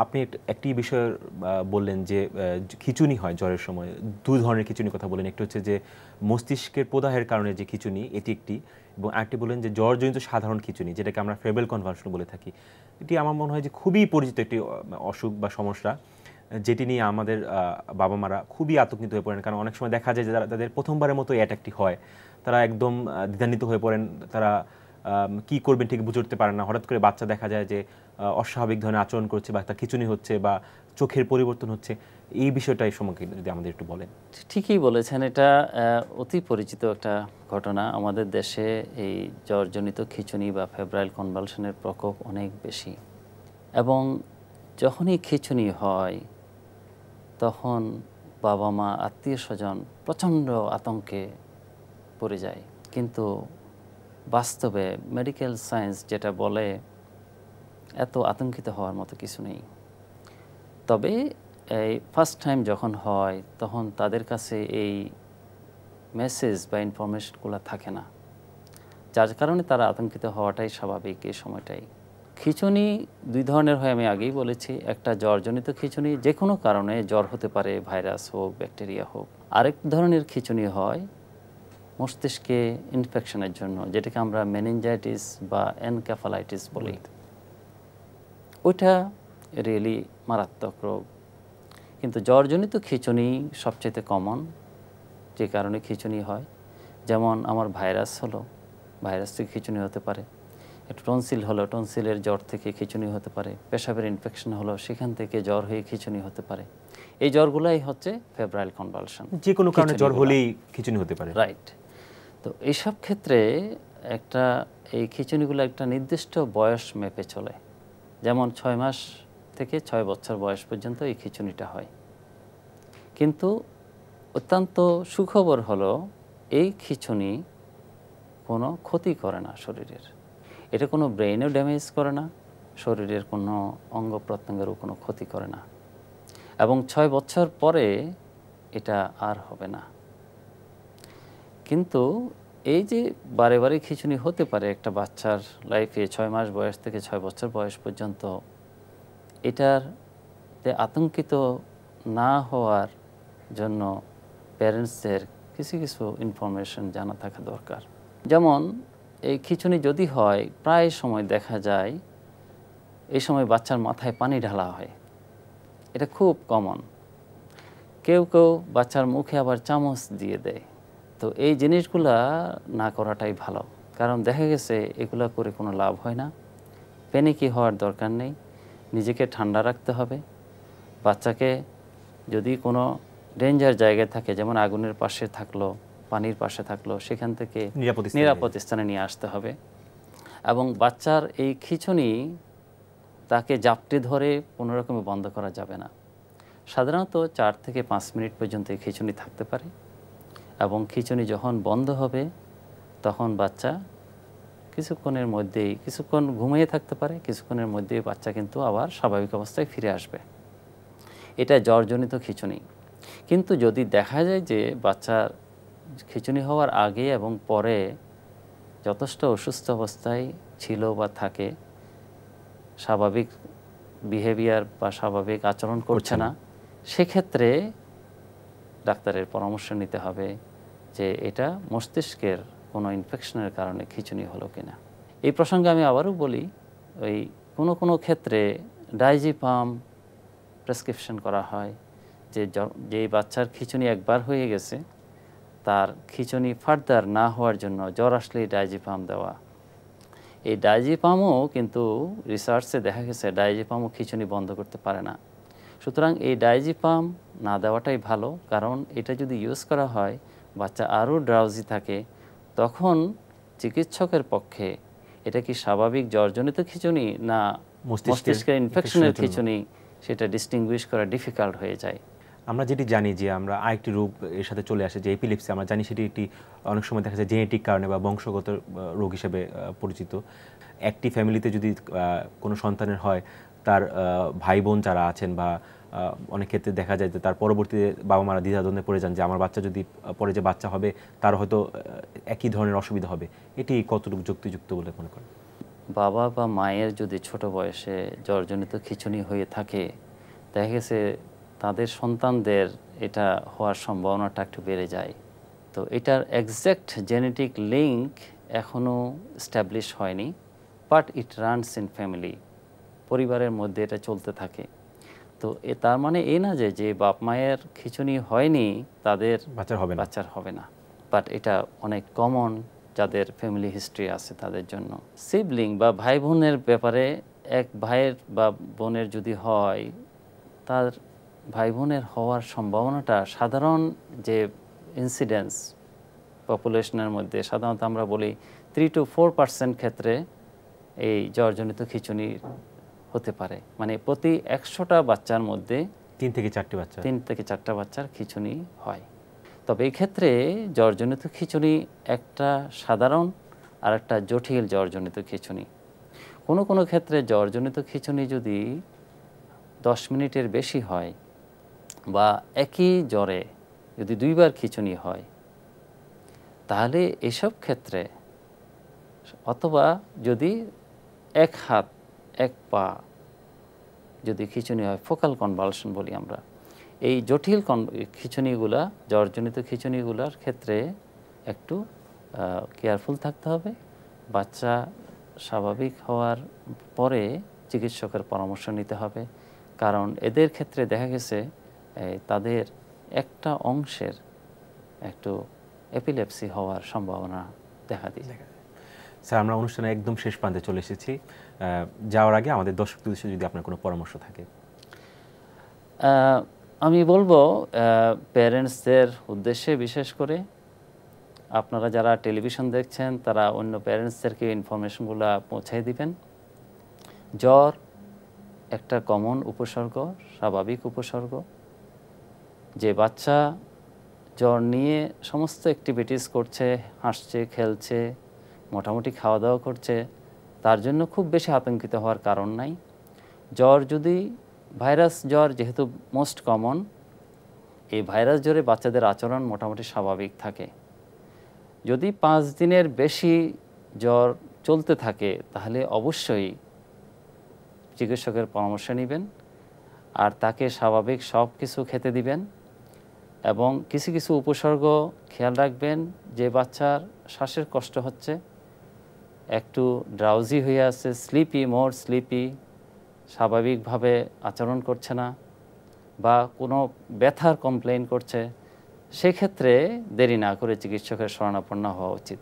আপনি একটি বিষয় বললেন যে খিঁচুনি হয় জ্বরের সময়, দুই ধরনের খিঁচুনির কথা বলেন। একটি হচ্ছে যে মস্তিষ্কের প্রদাহের কারণে যে খিঁচুনি, এটি একটি, এবং আরেকটি বললেন যে জ্বরজনিত সাধারণ খিঁচুনি, যেটাকে আমরা ফেব্রাইল কনভালশন বলে থাকি। এটি আমার মনে হয় যে খুবই পরিচিত একটি অসুখ বা সমস্যা, যেটি নিয়ে আমাদের বাবা মারা খুবই আতঙ্কিত হয়ে পড়েন। কারণ অনেক সময় দেখা যায় যে তাদের প্রথমবারের মতো অ্যাটাকটি হয়, তারা একদম দ্বিধান্বিত হয়ে পড়েন। তারা কি করবেন ঠিক বুঝে উঠতে পারেন না। হঠাৎ করে বাচ্চা দেখা যায় যে অস্বাভাবিক ধরনের আচরণ করছে, বা তার খিঁচুনি হচ্ছে, বা চোখের পরিবর্তন হচ্ছে। এই বিষয়টা এই সম্পর্কে যদি আমাদের একটু বলেন। ঠিকই বলেছেন, এটা অতি পরিচিত একটা ঘটনা। আমাদের দেশে এই জ্বরজনিত খিঁচুনি বা ফেব্রাইল কনভালশনের প্রকোপ অনেক বেশি, এবং যখনই খিঁচুনি হয় তখন বাবা মা আত্মীয় স্বজন প্রচণ্ড আতঙ্কে পড়ে যায়। কিন্তু বাস্তবে মেডিকেল সায়েন্স যেটা বলে, এত আতঙ্কিত হওয়ার মতো কিছু নেই। তবে এই ফার্স্ট টাইম যখন হয় তখন তাদের কাছে এই মেসেজ বা ইনফরমেশনগুলো থাকে না, যার কারণে তারা আতঙ্কিত হওয়াটাই স্বাভাবিক এই সময়টাই। খিঁচুনি দুই ধরনের হয়, আমি আগেই বলেছি। একটা জ্বরজনিত খিঁচুনি, যে কোনো কারণে জ্বর হতে পারে, ভাইরাস হোক, ব্যাকটেরিয়া হোক। আরেক ধরনের খিঁচুনি হয় মস্তিষ্কে ইনফেকশনের জন্য, যেটাকে আমরা মেনিনজাইটিস বা এনকেফালাইটিস বলি। ওইটা রিয়েলি মারাত্মক রোগ। কিন্তু জ্বরজনিত খিঁচুনি সবচেয়ে কমন, যে কারণে খিঁচুনি হয়। যেমন আমার ভাইরাস হলো, ভাইরাস থেকে খিঁচুনি হতে পারে। একটু টনসিল হলো, টনসিলের জ্বর থেকে খিঁচুনি হতে পারে। পেশাবের ইনফেকশন হলো, সেখান থেকে জ্বর হয়ে খিঁচুনি হতে পারে। এই জ্বরগুলাই হচ্ছে ফেব্রাইল কনভালশন। যে কোনো কারণে জ্বর হলেই খিঁচুনি হতে পারে। রাইট। তো এইসব ক্ষেত্রে এই খিঁচুনিগুলো একটা নির্দিষ্ট বয়স মেপে চলে। যেমন 6 মাস থেকে 6 বছর বয়স পর্যন্ত এই খিঁচুনিটা হয়। কিন্তু অত্যন্ত সুখবর হলো, এই খিঁচুনি কোনো ক্ষতি করে না শরীরের। এটা কোনো ব্রেইনও ড্যামেজ করে না, শরীরের কোনো অঙ্গ প্রত্যঙ্গেরও কোনো ক্ষতি করে না, এবং 6 বছর পরে এটা আর হবে না। কিন্তু এই যে বারে বারে খিঁচুনি হতে পারে একটা বাচ্চার লাইফে 6 মাস বয়স থেকে 6 বছর বয়স পর্যন্ত, এটাতে আতঙ্কিত না হওয়ার জন্য প্যারেন্টসদের কিছু কিছু ইনফরমেশন জানা থাকা দরকার। যেমন এই খিঁচুনি যদি হয়, প্রায় সময় দেখা যায় এই সময় বাচ্চার মাথায় পানি ঢালা হয়। এটা খুব কমন। কেউ কেউ বাচ্চার মুখে আবার চামচ দিয়ে দেয়। তো এই জিনিসগুলা না করাটাই ভালো, কারণ দেখা গেছে এগুলা করে কোনো লাভ হয় না। প্যানিকি হওয়ার দরকার নেই, নিজেকে ঠান্ডা রাখতে হবে। বাচ্চাকে যদি কোনো ডেঞ্জার জায়গায় থাকে, যেমন আগুনের পাশে থাকলো, পানির পাশে থাকলো, সেখান থেকে নিরাপদ স্থানে নিয়ে আসতে হবে। এবং বাচ্চার এই খিঁচুনি তাকে জাপটে ধরে কোনো রকমে বন্ধ করা যাবে না। সাধারণত 4 থেকে 5 মিনিট পর্যন্ত এই খিঁচুনি থাকতে পারে, এবং খিঁচুনি যখন বন্ধ হবে তখন বাচ্চা কিছুক্ষণ ঘুমিয়ে থাকতে পারে, কিছুক্ষণের মধ্যেই বাচ্চা কিন্তু আবার স্বাভাবিক অবস্থায় ফিরে আসবে। এটা জ্বরজনিত খিঁচুনি। কিন্তু যদি দেখা যায় যে বাচ্চার খিঁচুনি হওয়ার আগে এবং পরে যথেষ্ট অসুস্থ অবস্থায় ছিল বা থাকে, স্বাভাবিক বিহেভিয়ার বা স্বাভাবিক আচরণ করছে না, সেক্ষেত্রে ডাক্তারের পরামর্শ নিতে হবে যে এটা মস্তিষ্কের কোনো ইনফেকশনের কারণে খিঁচুনি হলো কিনা। এই প্রসঙ্গে আমি আবারও বলি, ওই কোনো ক্ষেত্রে ডাইজিপাম প্রেসক্রিপশন করা হয়, যে বাচ্চার খিঁচুনি একবার হয়ে গেছে, তার খিঁচুনি ফার্দার না হওয়ার জন্য জ্বর আসলেই ডাইজিপাম দেওয়া। এই ডাইজিপামও কিন্তু রিসার্চে দেখা গেছে ডাইজিপামও খিঁচুনি বন্ধ করতে পারে না। সুতরাং এই ডাইজিপাম না দেওয়াটাই ভালো, কারণ এটা যদি ইউজ করা হয় বাচ্চা আরও ড্রাউজি থাকে, তখন চিকিৎসকের পক্ষে এটা কি স্বাভাবিক জ্বরজনিত খিঁচুনি না মস্তিষ্কের ইনফেকশনের খিঁচুনি, সেটা ডিস্টিংগুইশ করা ডিফিকাল্ট হয়ে যায়। আমরা যেটি জানি যে আমরা আরেকটি রোগ এর সাথে চলে আসে, যে এপিলেপসি, আমরা জানি সেটি একটি অনেক সময় দেখা যায় জেনেটিক কারণে বা বংশগত রোগ হিসেবে পরিচিত। একটি ফ্যামিলিতে যদি কোনো সন্তানের হয়, তার ভাই বোন যারা আছেন, বা অনেক ক্ষেত্রে দেখা যায় যে তার পরবর্তীতে বাবা মারা দ্বিধাদ্বন্দ্বে পড়ে যান যে আমার বাচ্চা যদি পরে যে বাচ্চা হবে তার হয়তো একই ধরনের অসুবিধা হবে। এটি কতটুকু যুক্তিযুক্ত বলে মনে করেন? বাবা বা মায়ের যদি ছোট বয়সে জ্বরজনিত খিঁচুনি হয়ে থাকে, দেখা গেছে তাদের সন্তানদের এটা হওয়ার সম্ভাবনাটা একটু বেড়ে যায়। তো এটার এক্স্যাক্ট জেনেটিক লিঙ্ক এখনও স্ট্যাবলিশ হয়নি, but it runs in family, পরিবারের মধ্যে এটা চলতে থাকে। তো তার মানে এই না যে বাপ মায়ের খিঁচুনি হয়নি তাদের বাচ্চার হবে না, বাট এটা অনেক কমন যাদের ফ্যামিলি হিস্ট্রি আছে তাদের জন্য। সিবলিং বা ভাই বোনের ব্যাপারে, এক ভাইয়ের বা বোনের যদি হয়, তার ভাই বোনের হওয়ার সম্ভাবনাটা সাধারণ যে ইনসিডেন্স পপুলেশনের মধ্যে সাধারণত আমরা বলি 3 to 4% ক্ষেত্রে এই জ্বরজনিত খিঁচুনি হতে পারে। মানে প্রতি 100টা বাচ্চার মধ্যে 3 থেকে 4টা বাচ্চার খিঁচুনি হয়। তবে এই ক্ষেত্রে জ্বরজনিত খিঁচুনি একটা সাধারণ আর একটা জটিল জ্বরজনিত খিঁচুনি। কোনো কোনো ক্ষেত্রে জ্বরজনিত খিঁচুনি যদি 10 মিনিটের বেশি হয় বা একই জ্বরে যদি 2বার খিঁচুনি হয়, তাহলে এসব ক্ষেত্রে, অথবা যদি এক হাত এক পা যদি খিঁচুনি হয়, ফোকাল কনভালশন বলি আমরা, এই জটিল খিঁচুনিগুলা, জ্বরজনিত খিঁচুনিগুলার ক্ষেত্রে একটু কেয়ারফুল থাকতে হবে। বাচ্চা স্বাভাবিক হওয়ার পরে চিকিৎসকের পরামর্শ নিতে হবে, কারণ এদের ক্ষেত্রে দেখা গেছে তাদের একটা অংশের একটু এপিলেপসি হওয়ার সম্ভাবনা দেখা দিই। স্যার, আমরা অনুষ্ঠানে একদম শেষ প্রান্তে চলে এসেছি। যাওয়ার আগে আমাদের দর্শকদের উদ্দেশ্যে যদি আপনার কোনো পরামর্শ থাকে। আমি বলবো প্যারেন্টসদের উদ্দেশ্যে, বিশেষ করে আপনারা যারা টেলিভিশন দেখছেন তারা অন্য প্যারেন্টসদেরকে ইনফরমেশনগুলো পৌঁছায় দিবেন। জ্বর একটা কমন উপসর্গ, স্বাভাবিক উপসর্গ। যে বাচ্চা জ্বর নিয়ে সমস্ত অ্যাক্টিভিটিস করছে, হাসছে, খেলছে, মোটামুটি খাওয়া দাওয়া করছে, তার জন্য খুব বেশি আতঙ্কিত হওয়ার কারণ নাই। জ্বর যদি ভাইরাস জ্বর যেহেতু মোস্ট কমন, এই ভাইরাস জ্বরে বাচ্চাদের আচরণ মোটামুটি স্বাভাবিক থাকে। যদি 5 দিনের বেশি জ্বর চলতে থাকে তাহলে অবশ্যই চিকিৎসকের পরামর্শ নেবেন, আর তাকে স্বাভাবিক সব কিছু খেতে দিবেন। এবং কিছু কিছু উপসর্গ খেয়াল রাখবেন, যে বাচ্চার শ্বাসের কষ্ট হচ্ছে, একটু ড্রাউজি হয়ে আছে, স্লিপি, মোর স্লিপি, স্বাভাবিকভাবে আচরণ করছে না, বা কোনো ব্যথার কমপ্লেইন করছে, সেক্ষেত্রে দেরি না করে চিকিৎসকের শরণাপন্ন হওয়া উচিত।